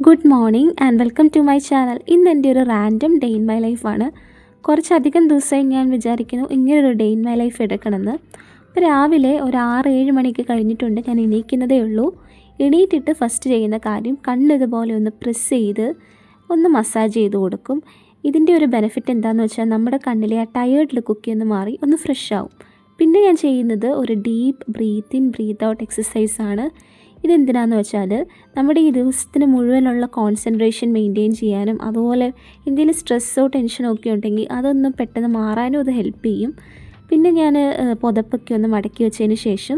Good morning and welcome to my channel. ഇന്ന് എൻ്റെ ഒരു റാൻഡം ഡേ ഇൻ മൈ ലൈഫാണ്. കുറച്ചധികം ദിവസമായി ഞാൻ വിചാരിക്കുന്നു ഇങ്ങനൊരു ഡേ ഇൻ മൈ ലൈഫ് എടുക്കണമെന്ന്. ഇപ്പോൾ രാവിലെ ഒരു 6-7 മണിക്ക് കഴിഞ്ഞിട്ടുണ്ട്. ഞാൻ എണീക്കുന്നതേ ഉള്ളൂ. എണീറ്റിട്ട് ഫസ്റ്റ് ചെയ്യുന്ന കാര്യം കണ്ണിതുപോലെ ഒന്ന് പ്രസ് ചെയ്ത് ഒന്ന് മസാജ് ചെയ്ത് കൊടുക്കും. ഇതിൻ്റെ ഒരു ബെനിഫിറ്റ് എന്താണെന്ന് വെച്ചാൽ നമ്മുടെ കണ്ണിലെ ആ ടയേർഡ് ലുക്കൊക്കെ ഒന്ന് മാറി ഒന്ന് ഫ്രഷ് ആവും. പിന്നെ ഞാൻ ചെയ്യുന്നത് ഒരു deep breath in breath out എക്സസൈസാണ്. ഇതെന്തിനാണെന്ന് വെച്ചാൽ നമ്മുടെ ഈ ദിവസത്തിന് മുഴുവനുള്ള കോൺസെൻട്രേഷൻ മെയിൻറ്റെയിൻ ചെയ്യാനും അതുപോലെ എന്തെങ്കിലും സ്ട്രെസ്സോ ടെൻഷനോ ഒക്കെ ഉണ്ടെങ്കിൽ അതൊന്ന് പെട്ടെന്ന് മാറാനും അത് ഹെൽപ്പ് ചെയ്യും. പിന്നെ ഞാൻ പുതപ്പൊക്കെ ഒന്ന് മടക്കി വെച്ചതിന് ശേഷം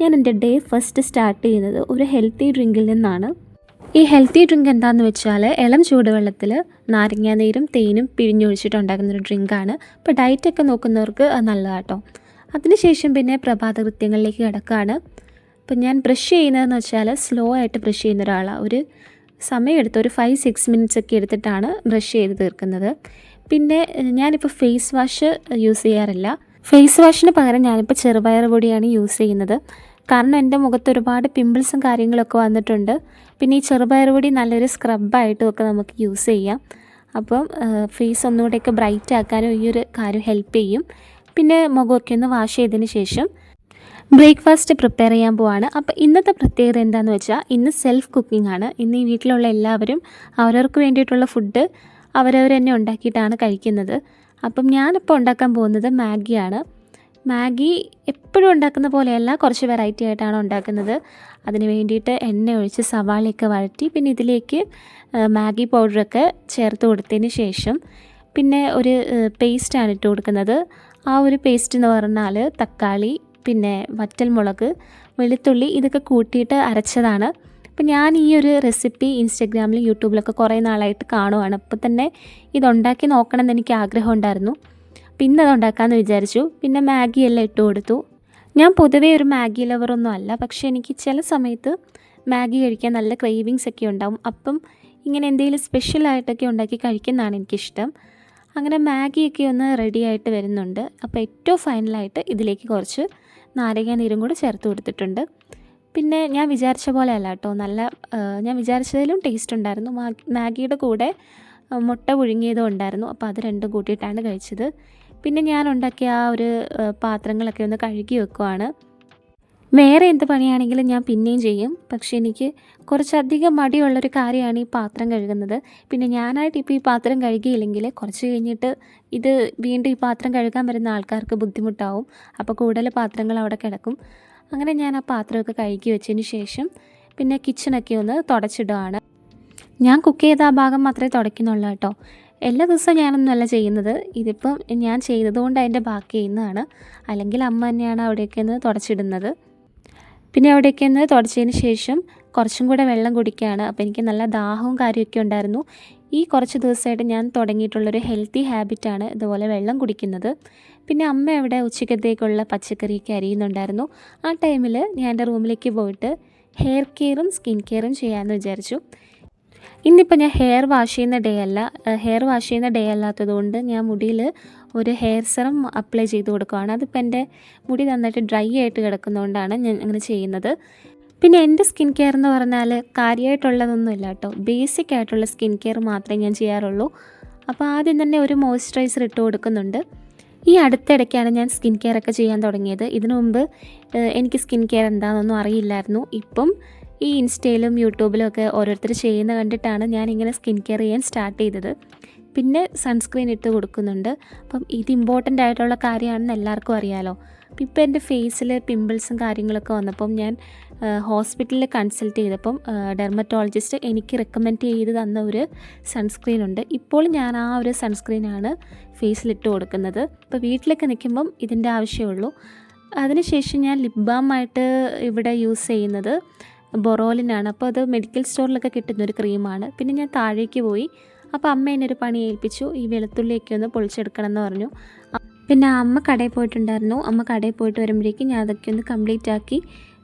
ഞാൻ എൻ്റെ ഡേ ഫസ്റ്റ് സ്റ്റാർട്ട് ചെയ്യുന്നത് ഒരു ഹെൽത്തി ഡ്രിങ്കിൽ നിന്നാണ്. ഈ ഹെൽത്തി ഡ്രിങ്ക് എന്താണെന്ന് വെച്ചാൽ ഇളം ചൂടുവെള്ളത്തിൽ നാരങ്ങാനീരും തേനും പിഴിഞ്ഞൊഴിച്ചിട്ടുണ്ടാക്കുന്നൊരു ഡ്രിങ്കാണ്. ഇപ്പോൾ ഡയറ്റൊക്കെ നോക്കുന്നവർക്ക് അത് നല്ലതാട്ടോ. അതിനുശേഷം പിന്നെ പ്രഭാത കൃത്യങ്ങളിലേക്ക് കിടക്കുകയാണ്. അപ്പം ഞാൻ ബ്രഷ് ചെയ്യുന്നതെന്ന് വെച്ചാൽ സ്ലോ ആയിട്ട് ബ്രഷ് ചെയ്യുന്ന ഒരാളാണ്. ഒരു സമയമെടുത്ത് ഒരു 5-6 മിനിറ്റ്സ് ഒക്കെ എടുത്തിട്ടാണ് ബ്രഷ് ചെയ്ത് തീർക്കുന്നത്. പിന്നെ ഞാനിപ്പോൾ ഫേസ് വാഷ് യൂസ് ചെയ്യാറില്ല. ഫേസ് വാഷിന് പകരം ഞാനിപ്പോൾ ചെറുപയർ പൊടിയാണ് യൂസ് ചെയ്യുന്നത്. കാരണം എൻ്റെ മുഖത്ത് ഒരുപാട് പിമ്പിൾസും കാര്യങ്ങളൊക്കെ വന്നിട്ടുണ്ട്. പിന്നെ ഈ ചെറുപയർ പൊടി നല്ലൊരു സ്ക്രബായിട്ടും ഒക്കെ നമുക്ക് യൂസ് ചെയ്യാം. അപ്പം ഫേസ് ഒന്നുകൂടെയൊക്കെ ബ്രൈറ്റ് ആക്കാനും ഈ ഒരു കാര്യം ഹെൽപ്പ് ചെയ്യും. പിന്നെ മുഖമൊക്കെ ഒന്ന് വാഷ് ചെയ്തതിന് ശേഷം ബ്രേക്ക്ഫാസ്റ്റ് പ്രിപ്പയർ ചെയ്യാൻ പോവാണ്. അപ്പോൾ ഇന്നത്തെ പ്രത്യേകത എന്താണെന്ന് വെച്ചാൽ ഇന്ന് സെൽഫ് കുക്കിംഗ് ആണ്. ഇന്ന് ഈ വീട്ടിലുള്ള എല്ലാവരും അവരവർക്ക് വേണ്ടിയിട്ടുള്ള ഫുഡ് അവരവർ തന്നെ ഉണ്ടാക്കിയിട്ടാണ് കഴിക്കുന്നത്. അപ്പം ഞാനിപ്പോൾ ഉണ്ടാക്കാൻ പോകുന്നത് മാഗിയാണ്. മാഗി എപ്പോഴും ഉണ്ടാക്കുന്ന പോലെയല്ല, കുറച്ച് വെറൈറ്റി ആയിട്ടാണ് ഉണ്ടാക്കുന്നത്. അതിന് വേണ്ടിയിട്ട് എണ്ണ ഒഴിച്ച് സവാളയൊക്കെ വഴറ്റി പിന്നെ ഇതിലേക്ക് മാഗി പൗഡറൊക്കെ ചേർത്ത് കൊടുത്തതിന് ശേഷം പിന്നെ ഒരു പേസ്റ്റാണ് ഇട്ട് കൊടുക്കുന്നത്. ആ ഒരു പേസ്റ്റ് എന്ന് പറഞ്ഞാൽ തക്കാളി, പിന്നെ വറ്റൽമുളക്, വെളുത്തുള്ളി ഇതൊക്കെ കൂട്ടിയിട്ട് അരച്ചതാണ്. അപ്പോൾ ഞാൻ ഈ ഒരു റെസിപ്പി ഇൻസ്റ്റഗ്രാമിലും യൂട്യൂബിലൊക്കെ കുറേ നാളായിട്ട് കാണുവാണ്. അപ്പോൾ തന്നെ ഇതുണ്ടാക്കി നോക്കണം എന്ന് എനിക്ക് ആഗ്രഹം ഉണ്ടായിരുന്നു. അപ്പോൾ ഇന്നത് ഉണ്ടാക്കാമെന്ന് വിചാരിച്ചു. പിന്നെ മാഗി എല്ലാം ഇട്ട് കൊടുത്തു. ഞാൻ പൊതുവേ ഒരു മാഗി ലവറൊന്നും അല്ല, പക്ഷേ എനിക്ക് ചില സമയത്ത് മാഗി കഴിക്കാൻ നല്ല ക്രേവിങ്സ് ഒക്കെ ഉണ്ടാവും. അപ്പം ഇങ്ങനെ എന്തെങ്കിലും സ്പെഷ്യലായിട്ടൊക്കെ ഉണ്ടാക്കി കഴിക്കുന്നതാണ് എനിക്കിഷ്ടം. അങ്ങനെ മാഗിയൊക്കെ ഒന്ന് റെഡി ആയിട്ട് വരുന്നുണ്ട്. അപ്പോൾ ഏറ്റവും ഫൈനലായിട്ട് ഇതിലേക്ക് കുറച്ച് നാരങ്ങ നീരും കൂടി ചേർത്ത് കൊടുത്തിട്ടുണ്ട്. പിന്നെ ഞാൻ വിചാരിച്ച പോലെ അല്ല കേട്ടോ, ഞാൻ വിചാരിച്ചതിലും ടേസ്റ്റ് ഉണ്ടായിരുന്നു. മാഗിയുടെ കൂടെ മുട്ട പുഴുങ്ങിയതും ഉണ്ടായിരുന്നു. അപ്പോൾ അത് രണ്ടും കൂട്ടിയിട്ടാണ് കഴിച്ചത്. പിന്നെ ഞാൻ ഉണ്ടാക്കിയ ആ ഒരു പാത്രങ്ങളൊക്കെ ഒന്ന് കഴുകി വെക്കുവാണ്. വേറെ എന്ത് പണിയാണെങ്കിലും ഞാൻ പിന്നെയും ചെയ്യും, പക്ഷേ എനിക്ക് കുറച്ചധികം മടിയുള്ളൊരു കാര്യമാണ് ഈ പാത്രം കഴുകുന്നത്. പിന്നെ ഞാനായിട്ട് ഇപ്പോൾ ഈ പാത്രം കഴുകിയില്ലെങ്കിൽ കുറച്ച് കഴിഞ്ഞിട്ട് ഇത് വീണ്ടും ഈ പാത്രം കഴുകാൻ വരുന്ന ആൾക്കാർക്ക് ബുദ്ധിമുട്ടാവും. അപ്പോൾ കൂടുതൽ പാത്രങ്ങൾ അവിടെ കിടക്കും. അങ്ങനെ ഞാൻ ആ പാത്രമൊക്കെ കഴുകി വെച്ചതിന് ശേഷം പിന്നെ കിച്ചണൊക്കെ ഒന്ന് തുടച്ചിടുകയാണ്. ഞാൻ കുക്ക് ചെയ്ത ആ ഭാഗം മാത്രമേ തുടയ്ക്കുന്നുള്ളൂ കേട്ടോ. എല്ലാ ദിവസവും ഞാനൊന്നുമല്ല ചെയ്യുന്നത്. ഇതിപ്പം ഞാൻ ചെയ്തതുകൊണ്ട് അതിൻ്റെ ബാക്കി ചെയ്യുന്നതാണ്. അല്ലെങ്കിൽ അമ്മ തന്നെയാണ് അവിടെയൊക്കെ ഒന്ന് തുടച്ചിടുന്നത്. പിന്നെ അവിടെയൊക്കെ ഒന്ന് തുടച്ചതിന് ശേഷം കുറച്ചും കൂടെ വെള്ളം കുടിക്കുകയാണ്. അപ്പോൾ എനിക്ക് നല്ല ദാഹവും കാര്യമൊക്കെ ഉണ്ടായിരുന്നു. ഈ കുറച്ച് ദിവസമായിട്ട് ഞാൻ തുടങ്ങിയിട്ടുള്ളൊരു ഹെൽത്തി ഹാബിറ്റാണ് ഇതുപോലെ വെള്ളം കുടിക്കുന്നത്. പിന്നെ അമ്മ അവിടെ ഉച്ചക്കത്തേക്കുള്ള പച്ചക്കറിയൊക്കെ അരിയുന്നുണ്ടായിരുന്നു. ആ ടൈമിൽ ഞാൻ എൻ്റെ റൂമിലേക്ക് പോയിട്ട് ഹെയർ കെയറും സ്കിൻ കെയറും ചെയ്യാമെന്ന് വിചാരിച്ചു. ഇന്നിപ്പോൾ ഞാൻ ഹെയർ വാഷ് ചെയ്യുന്ന ഡേ അല്ലാത്തതുകൊണ്ട് ഞാൻ മുടിയിൽ ഒരു ഹെയർ സെറം അപ്ലൈ ചെയ്ത് കൊടുക്കുകയാണ്. അതിപ്പോൾ എൻ്റെ മുടി നന്നായിട്ട് ഡ്രൈ ആയിട്ട് കിടക്കുന്നതുകൊണ്ടാണ് ഞാൻ അങ്ങനെ ചെയ്യുന്നത്. പിന്നെ എൻ്റെ സ്കിൻ കെയർ എന്ന് പറഞ്ഞാൽ കാര്യമായിട്ടുള്ളതൊന്നുമില്ല കേട്ടോ. ബേസിക് ആയിട്ടുള്ള സ്കിൻ കെയർ മാത്രമേ ഞാൻ ചെയ്യാറുള്ളൂ. അപ്പോൾ ആദ്യം തന്നെ ഒരു മോയ്സ്ചറൈസർ ഇട്ട് കൊടുക്കുന്നുണ്ട്. ഈ അടുത്തിടയ്ക്കാണ് ഞാൻ സ്കിൻ കെയർ ഒക്കെ ചെയ്യാൻ തുടങ്ങിയത്. ഇതിനു മുമ്പ് എനിക്ക് സ്കിൻ കെയർ എന്താണെന്നൊന്നും അറിയില്ലായിരുന്നു. ഇപ്പം ഈ ഇൻസ്റ്റയിലും യൂട്യൂബിലും ഒക്കെ ഓരോരുത്തർ ചെയ്യുന്ന കണ്ടിട്ടാണ് ഞാനിങ്ങനെ സ്കിൻ കെയർ ചെയ്യാൻ സ്റ്റാർട്ട് ചെയ്തത്. പിന്നെ സൺസ്ക്രീൻ ഇട്ട് കൊടുക്കുന്നുണ്ട്. അപ്പം ഇത് ഇമ്പോർട്ടൻ്റ് ആയിട്ടുള്ള കാര്യമാണെന്ന് എല്ലാവർക്കും അറിയാമല്ലോ. അപ്പം ഇപ്പോൾ എൻ്റെ ഫേസിൽ പിമ്പിൾസും കാര്യങ്ങളൊക്കെ വന്നപ്പം ഞാൻ ഹോസ്പിറ്റലിൽ കൺസൾട്ട് ചെയ്തപ്പം ഡെർമറ്റോളജിസ്റ്റ് എനിക്ക് റെക്കമെൻഡ് ചെയ്ത് തന്ന ഒരു സൺസ്ക്രീൻ ഉണ്ട്. ഇപ്പോൾ ഞാൻ ആ ഒരു സൺസ്ക്രീനാണ് ഫേസിലിട്ട് കൊടുക്കുന്നത്. ഇപ്പോൾ വീട്ടിലൊക്കെ നിൽക്കുമ്പം ഇതിൻ്റെ ആവശ്യമുള്ളൂ. അതിനുശേഷം ഞാൻ ലിപ് ബാമായിട്ട് ഇവിടെ യൂസ് ചെയ്യുന്നത് ബൊറോലിനാണ്. അപ്പോൾ അത് മെഡിക്കൽ സ്റ്റോറിലൊക്കെ കിട്ടുന്നൊരു ക്രീമാണ്. പിന്നെ ഞാൻ താഴേക്ക് പോയി. അപ്പോൾ അമ്മ എന്നൊരു പണി ഏൽപ്പിച്ചു. ഈ വെളുത്തുള്ളിയൊക്കെ ഒന്ന് പൊളിച്ചെടുക്കണം എന്ന് പറഞ്ഞു. പിന്നെ അമ്മ കടയിൽ പോയിട്ടുണ്ടായിരുന്നു. അമ്മ കടയിൽ പോയിട്ട് വരുമ്പോഴേക്കും ഞാൻ അതൊക്കെ ഒന്ന് കംപ്ലീറ്റ് ആക്കി.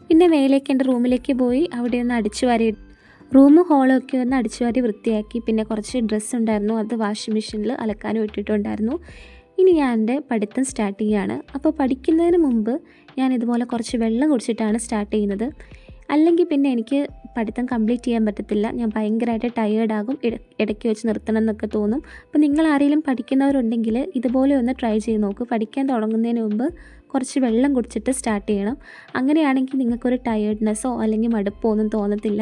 പിന്നെ മേലേക്ക് എൻ്റെ റൂമിലേക്ക് പോയി അവിടെ ഒന്ന് അടിച്ചു വാരി റൂമും ഹോളും ഒക്കെ ഒന്ന് അടിച്ചു വാരി വൃത്തിയാക്കി. പിന്നെ കുറച്ച് ഡ്രസ്സ് ഉണ്ടായിരുന്നു, അത് വാഷിംഗ് മെഷീനിൽ അലക്കാനും ഇട്ടിട്ടുണ്ടായിരുന്നു. ഇനി ഞാൻ എൻ്റെ പഠിത്തം സ്റ്റാർട്ട് ചെയ്യുകയാണ്. അപ്പോൾ പഠിക്കുന്നതിന് മുമ്പ് ഞാൻ ഇതുപോലെ കുറച്ച് വെള്ളം കുടിച്ചിട്ടാണ് സ്റ്റാർട്ട് ചെയ്യുന്നത്. അല്ലെങ്കിൽ പിന്നെ എനിക്ക് പഠിത്തം കംപ്ലീറ്റ് ചെയ്യാൻ പറ്റത്തില്ല. ഞാൻ ഭയങ്കരമായിട്ട് ടയേർഡാകും, ഇടയ്ക്ക് വെച്ച് നിർത്തണം എന്നൊക്കെ തോന്നും. അപ്പോൾ നിങ്ങൾ ആരെങ്കിലും പഠിക്കുന്നവരുണ്ടെങ്കിൽ ഇതുപോലെ ഒന്ന് ട്രൈ ചെയ്ത് നോക്കൂ. പഠിക്കാൻ തുടങ്ങുന്നതിന് മുമ്പ് കുറച്ച് വെള്ളം കുടിച്ചിട്ട് സ്റ്റാർട്ട് ചെയ്യണം. അങ്ങനെയാണെങ്കിൽ നിങ്ങൾക്കൊരു ടയേർഡ്നെസ്സോ അല്ലെങ്കിൽ മടുപ്പോ ഒന്നും തോന്നത്തില്ല.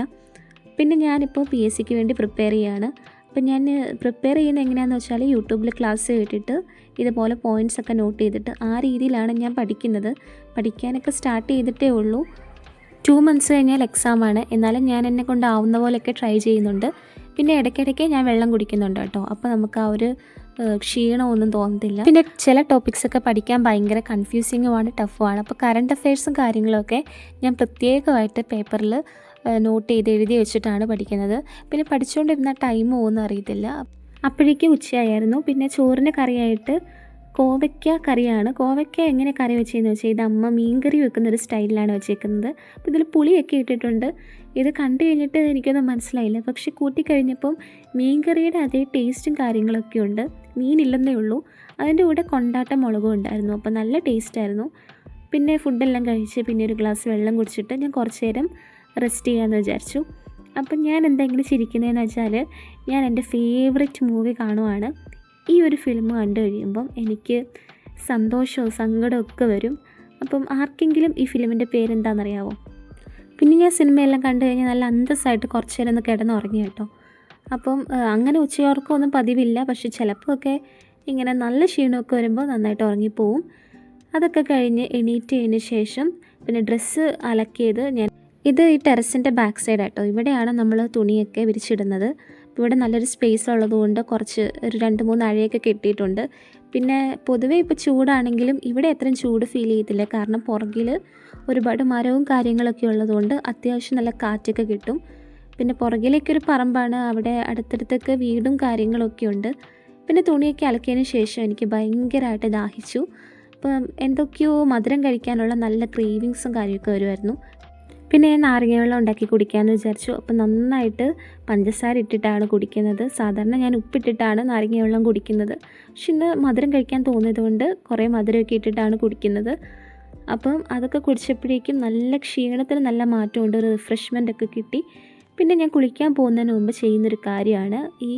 പിന്നെ ഞാനിപ്പോൾ PSCക്ക് വേണ്ടി പ്രിപ്പയർ ചെയ്യുകയാണ്. അപ്പോൾ ഞാൻ പ്രിപ്പയർ ചെയ്യുന്നത് എങ്ങനെയാണെന്ന് വെച്ചാൽ യൂട്യൂബിൽ ക്ലാസ് കേട്ടിട്ട് ഇതുപോലെ പോയിൻറ്റ്സ് ഒക്കെ നോട്ട് ചെയ്തിട്ട് ആ രീതിയിലാണ് ഞാൻ പഠിക്കുന്നത്. പഠിക്കാനൊക്കെ സ്റ്റാർട്ട് ചെയ്തിട്ടേ ഉള്ളൂ. 2 months കഴിഞ്ഞാൽ എക്സാമാണ്. എന്നാലും ഞാൻ എന്നെ കൊണ്ടാവുന്ന പോലെയൊക്കെ ട്രൈ ചെയ്യുന്നുണ്ട്. പിന്നെ ഇടയ്ക്കിടയ്ക്ക് ഞാൻ വെള്ളം കുടിക്കുന്നുണ്ട് കേട്ടോ. അപ്പോൾ നമുക്ക് ആ ഒരു ക്ഷീണമൊന്നും തോന്നത്തില്ല. പിന്നെ ചില ടോപ്പിക്സൊക്കെ പഠിക്കാൻ ഭയങ്കര കൺഫ്യൂസിങ്ങുമാണ്, ടഫുമാണ്. അപ്പോൾ കറണ്ട് അഫെയർസും കാര്യങ്ങളൊക്കെ ഞാൻ പ്രത്യേകമായിട്ട് പേപ്പറിൽ നോട്ട് ചെയ്ത് എഴുതി വെച്ചിട്ടാണ് പഠിക്കുന്നത്. പിന്നെ പഠിച്ചുകൊണ്ടിരുന്ന ടൈം പോകുന്ന അറിയത്തില്ല. അപ്പോഴേക്കും ഉച്ചയായിരുന്നു. പിന്നെ ചോറിന് കറിയായിട്ട് കോവയ്ക്ക കറിയാണ്. കോവയ്ക്ക എങ്ങനെ കറി വെച്ചതെന്ന് വെച്ചാൽ ഇത് അമ്മ മീൻകറി വെക്കുന്നൊരു സ്റ്റൈലിലാണ് വെച്ചേക്കുന്നത്. അപ്പോൾ ഇതിൽ പുളിയൊക്കെ ഇട്ടിട്ടുണ്ട്. ഇത് കണ്ടു കഴിഞ്ഞിട്ട് എനിക്കൊന്നും മനസ്സിലായില്ല. പക്ഷെ കൂട്ടിക്കഴിഞ്ഞപ്പം മീൻകറിയുടെ അതേ ടേസ്റ്റും കാര്യങ്ങളൊക്കെ ഉണ്ട്. മീനില്ലെന്നേ ഉള്ളൂ. അതിൻ്റെ കൂടെ കൊണ്ടാട്ട മുളകും ഉണ്ടായിരുന്നു. അപ്പോൾ നല്ല ടേസ്റ്റായിരുന്നു. പിന്നെ ഫുഡെല്ലാം കഴിച്ച് പിന്നെ ഒരു ഗ്ലാസ് വെള്ളം കുടിച്ചിട്ട് ഞാൻ കുറച്ച് നേരം റെസ്റ്റ് ചെയ്യാമെന്ന് വിചാരിച്ചു. അപ്പം ഞാൻ എന്തെങ്കിലും ചിരിക്കുന്നതെന്ന് വെച്ചാൽ ഞാൻ എൻ്റെ ഫേവറേറ്റ് മൂവി കാണുവാണ്. ഈ ഒരു ഫിലിം കണ്ടു കഴിയുമ്പം എനിക്ക് സന്തോഷവും സങ്കടവും ഒക്കെ വരും. അപ്പം ആർക്കെങ്കിലും ഈ ഫിലിമിൻ്റെ പേരെന്താണെന്നറിയാമോ? പിന്നെ ഞാൻ സിനിമയെല്ലാം കണ്ടു കഴിഞ്ഞാൽ നല്ല അന്തസ്സായിട്ട് കുറച്ച് നേരം ഒന്ന് കിടന്നുറങ്ങി കേട്ടോ. അപ്പം അങ്ങനെ ഉച്ചയോർക്കമൊന്നും പതിവില്ല. പക്ഷെ ചിലപ്പോഴൊക്കെ ഇങ്ങനെ നല്ല ക്ഷീണമൊക്കെ വരുമ്പോൾ നന്നായിട്ട് ഉറങ്ങിപ്പോവും. അതൊക്കെ കഴിഞ്ഞ് എണീറ്റതിന് ശേഷം പിന്നെ ഡ്രസ്സ് അലക്കിയത് ഇത് ഈ ടെറസിൻ്റെ ബാക്ക് സൈഡ് ആട്ടോ. ഇവിടെയാണ് നമ്മൾ തുണിയൊക്കെ വിരിച്ചിടുന്നത്. ഇവിടെ നല്ലൊരു സ്പേസ് ഉള്ളതുകൊണ്ട് കുറച്ച് ഒരു 2-3 അഴയൊക്കെ കെട്ടിയിട്ടുണ്ട്. പിന്നെ പൊതുവേ ഇപ്പോൾ ചൂടാണെങ്കിലും ഇവിടെ അത്രയും ചൂട് ഫീൽ ചെയ്യത്തില്ല. കാരണം പുറകിൽ ഒരുപാട് മരവും കാര്യങ്ങളൊക്കെ ഉള്ളതുകൊണ്ട് അത്യാവശ്യം നല്ല കാറ്റൊക്കെ കിട്ടും. പിന്നെ പുറകിലേക്കൊരു പറമ്പാണ്. അവിടെ അടുത്തടുത്തൊക്കെ വീടും കാര്യങ്ങളൊക്കെ ഉണ്ട്. പിന്നെ തുണിയൊക്കെ അലക്കിയതിന് ശേഷം എനിക്ക് ഭയങ്കരമായിട്ട് ദാഹിച്ചു. അപ്പം എന്തൊക്കെയോ മധുരം കഴിക്കാനുള്ള നല്ല ക്രേവിങ്സും കാര്യമൊക്കെ വരുമായിരുന്നു. പിന്നെ ഞാൻ നാരങ്ങ വെള്ളം ഉണ്ടാക്കി കുടിക്കാമെന്ന് വിചാരിച്ചു. അപ്പം നന്നായിട്ട് പഞ്ചസാര ഇട്ടിട്ടാണ് കുടിക്കുന്നത്. സാധാരണ ഞാൻ ഉപ്പിട്ടിട്ടാണ് നാരങ്ങ വെള്ളം കുടിക്കുന്നത്. പക്ഷെ ഇന്ന് മധുരം കഴിക്കാൻ തോന്നിയതുകൊണ്ട് കുറേ മധുരമൊക്കെ ഇട്ടിട്ടാണ് കുടിക്കുന്നത്. അപ്പം അതൊക്കെ കുടിച്ചപ്പോഴേക്കും നല്ല ക്ഷീണത്തിന് നല്ല മാറ്റമുണ്ട്, ഒരു റിഫ്രഷ്മെൻ്റ് ഒക്കെ കിട്ടി. പിന്നെ ഞാൻ കുളിക്കാൻ പോകുന്നതിന് മുമ്പ് ചെയ്യുന്നൊരു കാര്യമാണ് ഈ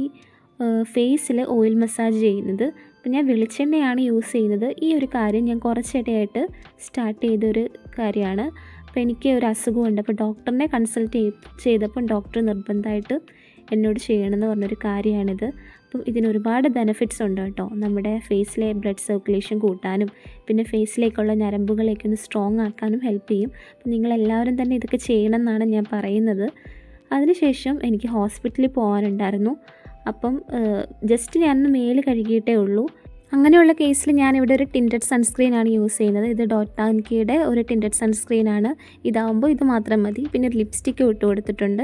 ഫേസിൽ ഓയിൽ മസാജ് ചെയ്യുന്നത്. അപ്പം ഞാൻ വെളിച്ചെണ്ണയാണ് യൂസ് ചെയ്യുന്നത്. ഈ ഒരു കാര്യം ഞാൻ കുറച്ചിടയായിട്ട് സ്റ്റാർട്ട് ചെയ്തൊരു കാര്യമാണ്. അപ്പോൾ എനിക്ക് ഒരു അസുഖമുണ്ട്. അപ്പോൾ ഡോക്ടറിനെ കൺസൾട്ട് ചെയ്തപ്പോൾ ഡോക്ടർ നിർബന്ധമായിട്ട് എന്നോട് ചെയ്യണമെന്ന് പറഞ്ഞൊരു കാര്യമാണിത്. അപ്പം ഇതിന് ഒരുപാട് ബെനിഫിറ്റ്സ് ഉണ്ട് കേട്ടോ. നമ്മുടെ ഫേസിലെ ബ്ലഡ് സർക്കുലേഷൻ കൂട്ടാനും പിന്നെ ഫേസിലേക്കുള്ള ഞരമ്പുകളേക്ക് ഒന്ന് സ്ട്രോങ് ആക്കാനും ഹെൽപ്പ് ചെയ്യും. അപ്പം നിങ്ങളെല്ലാവരും തന്നെ ഇതൊക്കെ ചെയ്യണമെന്നാണ് ഞാൻ പറയുന്നത്. അതിനുശേഷം എനിക്ക് ഹോസ്പിറ്റലിൽ പോകാനുണ്ടായിരുന്നു. അപ്പം ജസ്റ്റ് ഞാനൊന്ന് മേല് കഴുകിയിട്ടേ ഉള്ളൂ. അങ്ങനെയുള്ള കേസിൽ ഞാനിവിടെ ഒരു ടിൻറ്റഡ് സൺസ്ക്രീനാണ് യൂസ് ചെയ്യുന്നത്. ഇത് ഡോട്ടാൻകിയുടെ ഒരു ടിൻറ്റഡ് സൺസ്ക്രീനാണ്. ഇതാകുമ്പോൾ ഇത് മാത്രം മതി. പിന്നെ ലിപ്സ്റ്റിക്ക് ഇട്ട് കൊടുത്തിട്ടുണ്ട്.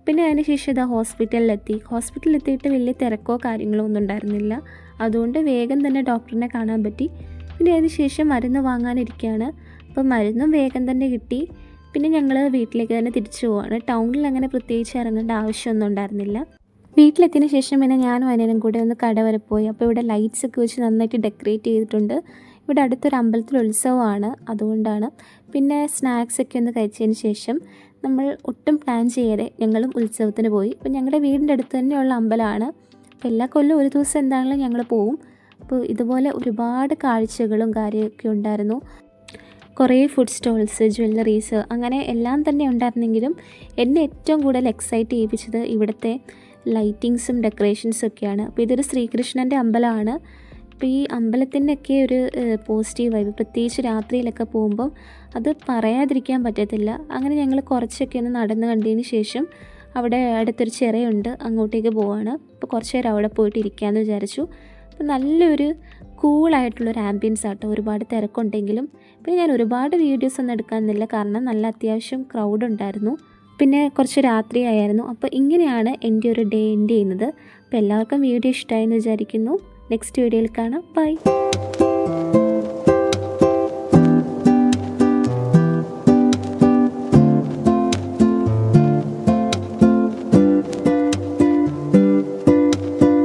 പിന്നെ അതിന് ശേഷം ഇതാ ഹോസ്പിറ്റലിലെത്തിയിട്ട് വലിയ തിരക്കോ കാര്യങ്ങളോ ഒന്നും ഉണ്ടായിരുന്നില്ല. അതുകൊണ്ട് വേഗം തന്നെ ഡോക്ടറിനെ കാണാൻ പറ്റി. പിന്നെ അതിന് ശേഷം മരുന്ന് വാങ്ങാനിരിക്കുകയാണ്. അപ്പം മരുന്നും വേഗം തന്നെ കിട്ടി. പിന്നെ ഞങ്ങൾ വീട്ടിലേക്ക് തന്നെ തിരിച്ചു പോവുകയാണ്. ടൗണിൽ അങ്ങനെ പ്രത്യേകിച്ച് ഇറങ്ങേണ്ട ആവശ്യമൊന്നും ഉണ്ടായിരുന്നില്ല. വീട്ടിലെത്തിയതിന് ശേഷം പിന്നെ ഞാനും അനിയനും കൂടെ ഒന്ന് കട വരെ പോയി. അപ്പോൾ ഇവിടെ ലൈറ്റ്സ് ഒക്കെ വെച്ച് നന്നായിട്ട് ഡെക്കറേറ്റ് ചെയ്തിട്ടുണ്ട്. ഇവിടെ അടുത്തൊരു അമ്പലത്തിൽ ഉത്സവമാണ്, അതുകൊണ്ടാണ്. പിന്നെ സ്നാക്സൊക്കെ ഒന്ന് കഴിച്ചതിന് ശേഷം നമ്മൾ ഒട്ടും പ്ലാൻ ചെയ്യാതെ ഞങ്ങളും ഉത്സവത്തിന് പോയി. അപ്പോൾ ഞങ്ങളുടെ വീടിൻ്റെ അടുത്ത് തന്നെയുള്ള അമ്പലമാണ്. അപ്പോൾ എല്ലാ കൊല്ലവും ഒരു ദിവസം എന്താണെങ്കിലും ഞങ്ങൾ പോവും. അപ്പോൾ ഇതുപോലെ ഒരുപാട് കാഴ്ചകളും കാര്യമൊക്കെ ഉണ്ടായിരുന്നു. കുറേ ഫുഡ് സ്റ്റോൾസ്, ജ്വല്ലറീസ്, അങ്ങനെ എല്ലാം തന്നെ ഉണ്ടായിരുന്നെങ്കിലും എന്നെ ഏറ്റവും കൂടുതൽ എക്സൈറ്റ് ചെയ്യിപ്പിച്ചത് ഇവിടുത്തെ ലൈറ്റിങ്സും ഡെക്കറേഷൻസും ഒക്കെയാണ്. അപ്പോൾ ഇതൊരു ശ്രീകൃഷ്ണൻ്റെ അമ്പലമാണ്. അപ്പോൾ ഈ അമ്പലത്തിൻ്റെയൊക്കെ ഒരു പോസിറ്റീവ് വൈബ്, പ്രത്യേകിച്ച് രാത്രിയിലൊക്കെ പോകുമ്പം അത് പറയാതിരിക്കാൻ പറ്റത്തില്ല. അങ്ങനെ ഞങ്ങൾ കുറച്ചൊക്കെ ഒന്ന് നടന്ന് കണ്ടതിന് ശേഷം അവിടെ അടുത്തൊരു ചിറയുണ്ട്, അങ്ങോട്ടേക്ക് പോവാണ്. അപ്പോൾ കുറച്ച് നേരം അവിടെ പോയിട്ട് ഇരിക്കാമെന്ന് വിചാരിച്ചു. അപ്പോൾ നല്ലൊരു കൂളായിട്ടുള്ളൊരു ആംബിയൻസ് ആട്ടോ. ഒരുപാട് തിരക്കുണ്ടെങ്കിലും പിന്നെ ഞാൻ ഒരുപാട് വീഡിയോസ് ഒന്നും എടുക്കാനില്ല, കാരണം നല്ല അത്യാവശ്യം ക്രൗഡ് ഉണ്ടായിരുന്നു. പിന്നെ കുറച്ച് രാത്രിയായിരുന്നു. അപ്പോൾ ഇങ്ങനെയാണ് എൻ്റെ ഒരു ഡേ എൻഡ് ചെയ്യുന്നത്. അപ്പോൾ എല്ലാവർക്കും വീഡിയോ ഇഷ്ടമായെന്ന് വിചാരിക്കുന്നു. നെക്സ്റ്റ് വീഡിയോയിൽ കാണാം. ബൈ.